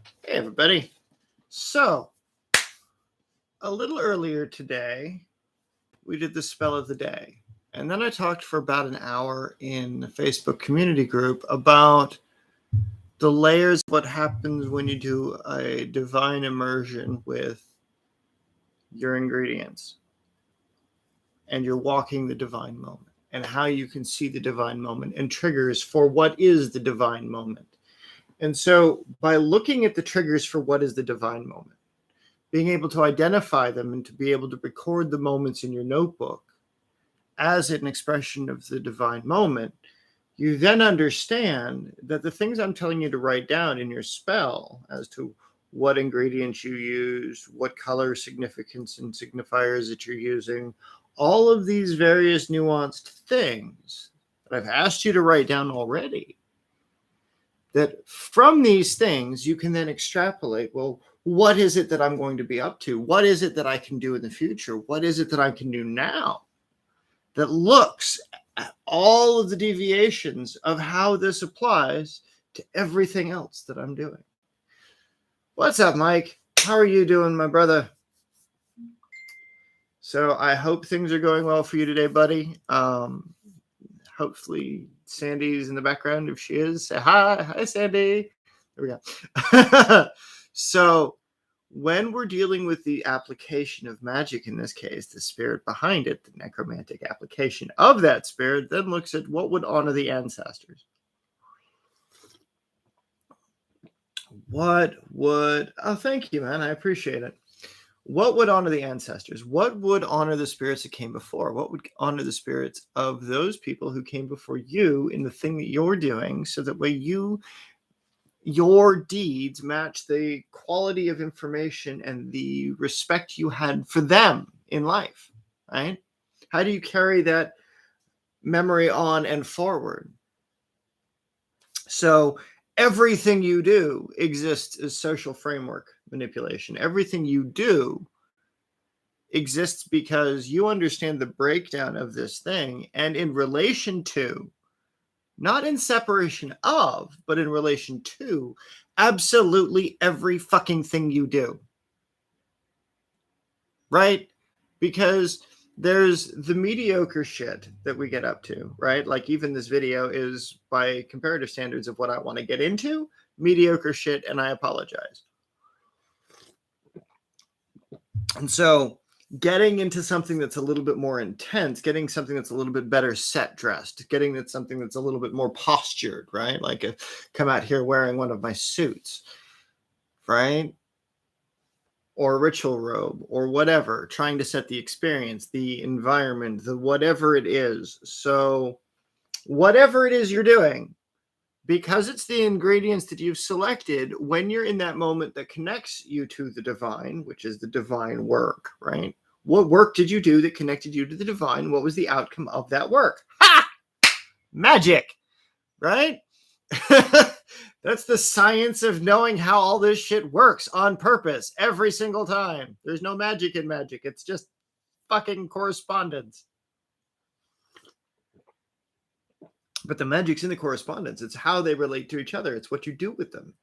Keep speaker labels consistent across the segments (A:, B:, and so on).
A: Hey, everybody. So, a little earlier today, we did the spell of the day. And then I talked for about an hour in the Facebook community group about the layers of what happens when you do a divine immersion with your ingredients and you're walking the divine moment and how you can see the divine moment and triggers for what is the divine moment. And so, by looking at the triggers for what is the divine moment, being able to identify them and to be able to record the moments in your notebook as an expression of the divine moment, you then understand that the things I'm telling you to write down in your spell as to what ingredients you use, what color significance and signifiers that you're using, all of these various nuanced things that I've asked you to write down already, that from these things you can then extrapolate, well, what is it that I'm going to be up to? What is it that I can do in the future? What is it that I can do now that looks at all of the deviations of how this applies to everything else that I'm doing? What's up, Mike? How are you doing, my brother? So I hope things are going well for you today, buddy. Hopefully Sandy's in the background. If she is, say hi. Hi, Sandy. There we go. So when we're dealing with the application of magic, in this case, the spirit behind it, the necromantic application of that spirit then looks at what would honor the ancestors. What would, oh, thank you, man. I appreciate it. What would honor the ancestors? What would honor the spirits that came before? What would honor the spirits of those people who came before you in the thing that you're doing, so that way your deeds match the quality of information and the respect you had for them in life, right? How do you carry that memory on and forward? So everything you do exists as social framework manipulation. Everything you do exists because you understand the breakdown of this thing, and in relation to, not in separation of, but in relation to absolutely every fucking thing you do. Right? Because there's the mediocre shit that we get up to, right? Like even this video is, by comparative standards of what I want to get into, mediocre shit, and I apologize. And so getting into something that's a little bit more intense, getting something that's a little bit better set dressed, getting at something that's a little bit more postured, right? Like come out here wearing one of my suits, right? Or a ritual robe or whatever, trying to set the experience, the environment, the whatever it is. So whatever it is you're doing, because it's the ingredients that you've selected, when you're in that moment that connects you to the divine, which is the divine work, right? What work did you do that connected you to the divine? What was the outcome of that work? Ha! Magic, right? That's the science of knowing how all this shit works on purpose every single time. There's no magic in magic. It's just fucking correspondence. But the magic's in the correspondence. It's how they relate to each other. It's what you do with them.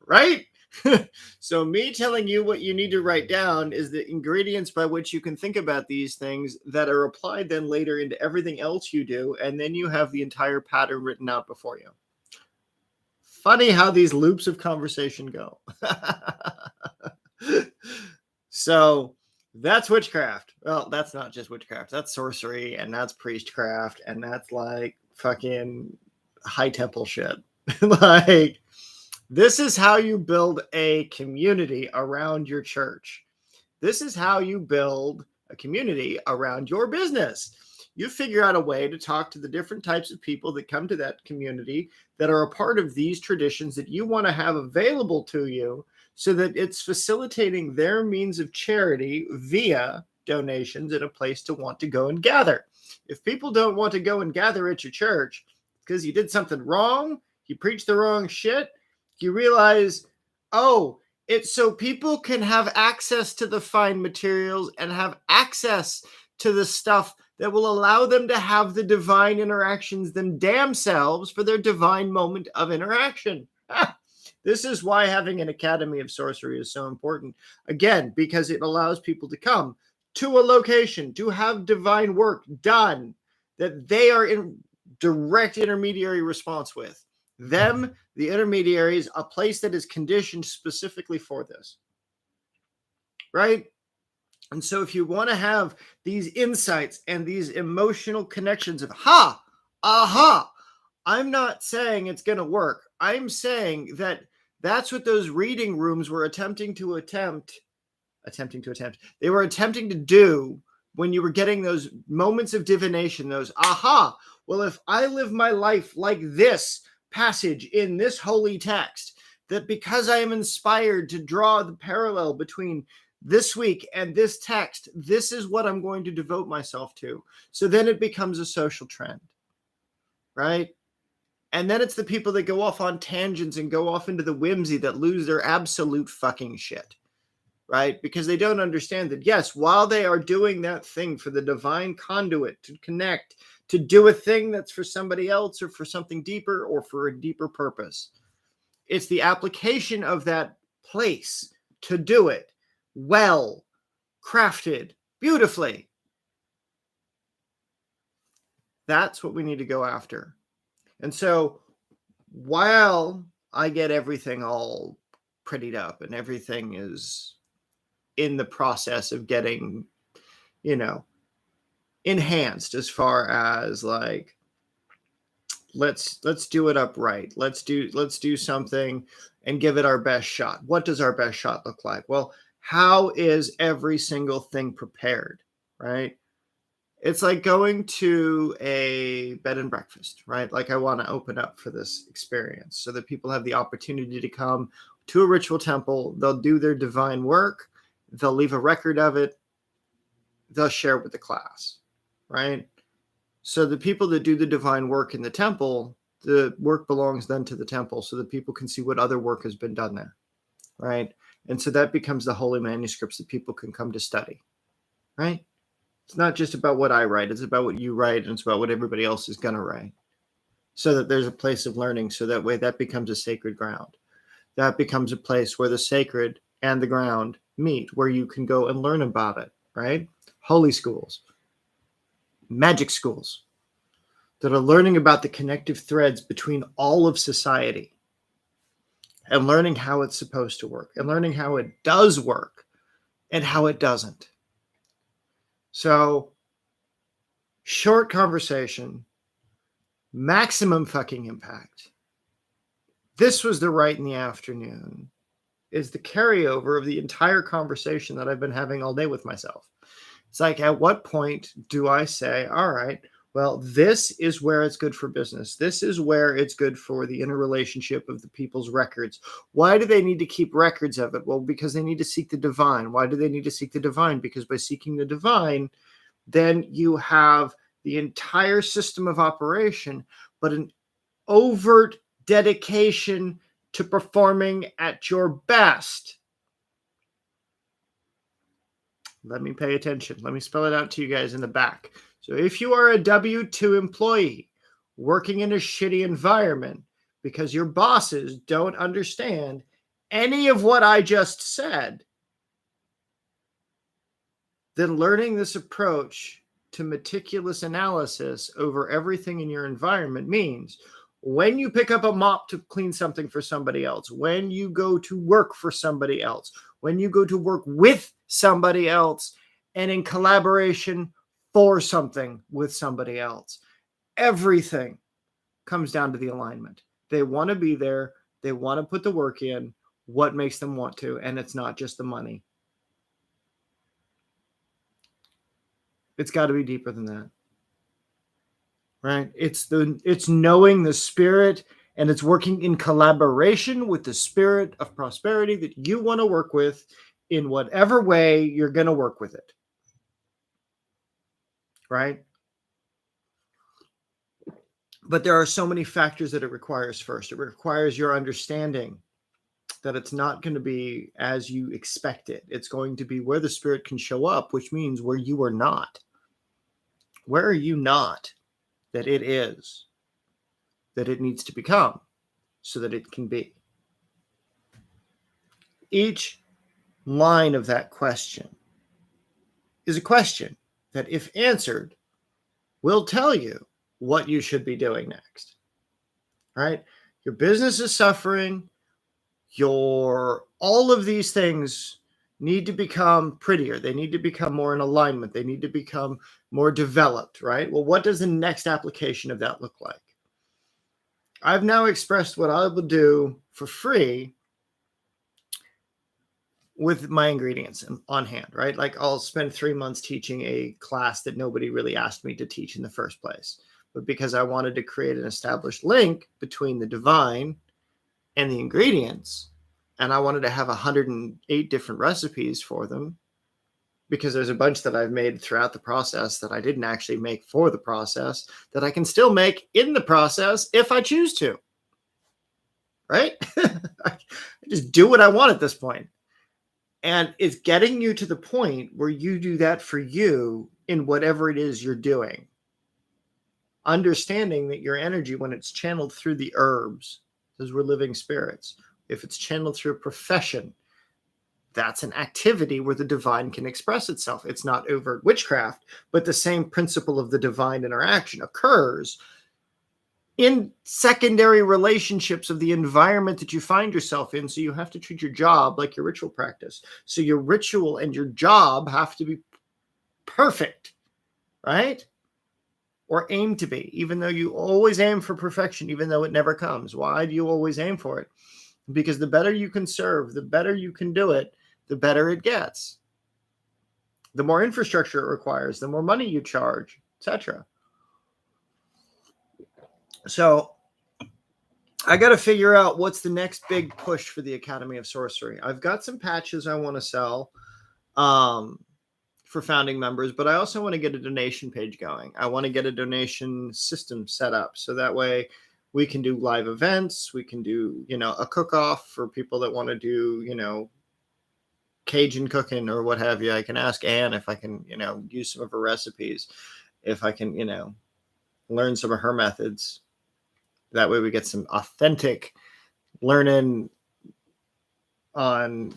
A: Right? So me telling you what you need to write down is the ingredients by which you can think about these things that are applied then later into everything else you do, and then you have the entire pattern written out before you. Funny how these loops of conversation go. So that's witchcraft. Well, that's not just witchcraft. That's sorcery, and that's priestcraft, and that's like fucking high temple shit. Like, this is how you build a community around your church. This is how you build a community around your business. You figure out a way to talk to the different types of people that come to that community that are a part of these traditions that you want to have available to you, so that it's facilitating their means of charity via donations and a place to want to go and gather. If people don't want to go and gather at your church because you did something wrong, you preached the wrong shit, you realize, oh, it's so people can have access to the fine materials and have access to the stuff that will allow them to have the divine interactions them damn selves for their divine moment of interaction. This is why having an academy of sorcery is so important. Again, because it allows people to come to a location to have divine work done that they are in direct intermediary response with. Them, the intermediaries, a place that is conditioned specifically for this. Right? And so if you want to have these insights and these emotional connections of aha, I'm not saying it's going to work. I'm saying that that's what those reading rooms were attempting to They were attempting to do when you were getting those moments of divination, those aha. Well, if I live my life like this passage in this holy text, that because I am inspired to draw the parallel between this week and this text, this is what I'm going to devote myself to. So then it becomes a social trend, right? And then it's the people that go off on tangents and go off into the whimsy that lose their absolute fucking shit, right? Because they don't understand that, yes, while they are doing that thing for the divine conduit to connect, to do a thing that's for somebody else or for something deeper or for a deeper purpose, it's the application of that place to do it well, crafted, beautifully. That's what we need to go after. And so while I get everything all prettied up and everything is in the process of getting, enhanced as far as like, let's do it upright. Let's do something and give it our best shot. What does our best shot look like? Well, how is every single thing prepared, right? It's like going to a bed and breakfast, right? Like I want to open up for this experience so that people have the opportunity to come to a ritual temple. They'll do their divine work. They'll leave a record of it. They'll share it with the class, right? So the people that do the divine work in the temple, the work belongs then to the temple so that people can see what other work has been done there, right? And so that becomes the holy manuscripts that people can come to study, right? It's not just about what I write. It's about what you write, and it's about what everybody else is going to write, so that there's a place of learning. So that way that becomes a sacred ground. That becomes a place where the sacred and the ground meet, where you can go and learn about it, right? Holy schools, magic schools that are learning about the connective threads between all of society and learning how it's supposed to work and learning how it does work and how it doesn't. So, short conversation, maximum fucking impact. This was the right in the afternoon is the carryover of the entire conversation that I've been having all day with myself. It's like, at what point do I say, all right, well, this is where it's good for business. This is where it's good for the interrelationship of the people's records. Why do they need to keep records of it? Well, because they need to seek the divine. Why do they need to seek the divine? Because by seeking the divine, then you have the entire system of operation, but an overt dedication to performing at your best. Let me pay attention. Let me spell it out to you guys in the back. So if you are a W-2 employee working in a shitty environment because your bosses don't understand any of what I just said, then learning this approach to meticulous analysis over everything in your environment means when you pick up a mop to clean something for somebody else, when you go to work for somebody else, when you go to work with somebody else, and in collaboration for something with somebody else, everything comes down to the alignment. They want to be there. They want to put the work in. What makes them want to? And it's not just the money. It's got to be deeper than that, right? It's knowing the spirit, and it's working in collaboration with the spirit of prosperity that you want to work with in whatever way you're going to work with it, right? But there are so many factors that it requires first. It requires your understanding that it's not going to be as you expect it. It's going to be where the spirit can show up, which means where you are not. Where are you not that it is, that it needs to become so that it can be? Each line of that question is a question that, if answered, will tell you what you should be doing next. Right? Your business is suffering. All of these things need to become prettier. They need to become more in alignment. They need to become more developed, right? Well, what does the next application of that look like? I've now expressed what I will do for free with my ingredients on hand, right? Like I'll spend 3 months teaching a class that nobody really asked me to teach in the first place. But because I wanted to create an established link between the divine and the ingredients, and I wanted to have 108 different recipes for them, because there's a bunch that I've made throughout the process that I didn't actually make for the process that I can still make in the process if I choose to, right? I just do what I want at this point. And it's getting you to the point where you do that for you in whatever it is you're doing. Understanding that your energy, when it's channeled through the herbs, because we're living spirits, if it's channeled through a profession, that's an activity where the divine can express itself. It's not overt witchcraft, but the same principle of the divine interaction occurs in secondary relationships of the environment that you find yourself in. So you have to treat your job like your ritual practice. So your ritual and your job have to be perfect, right? Or aim to be, even though you always aim for perfection, even though it never comes. Why do you always aim for it? Because the better you can serve, the better you can do it, the better it gets. The more infrastructure it requires, the more money you charge, etc. So I got to figure out what's the next big push for the Academy of Sorcery. I've got some patches I want to sell for founding members, but I also want to get a donation page going. I want to get a donation system set up so that way we can do live events. We can do, a cook-off for people that want to do, Cajun cooking or what have you. I can ask Anne if I can, use some of her recipes, if I can, learn some of her methods. That way we get some authentic learning on,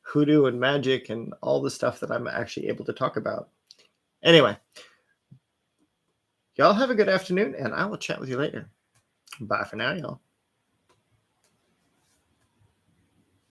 A: hoodoo and magic and all the stuff that I'm actually able to talk about. Anyway, y'all have a good afternoon, and I will chat with you later. Bye for now, y'all.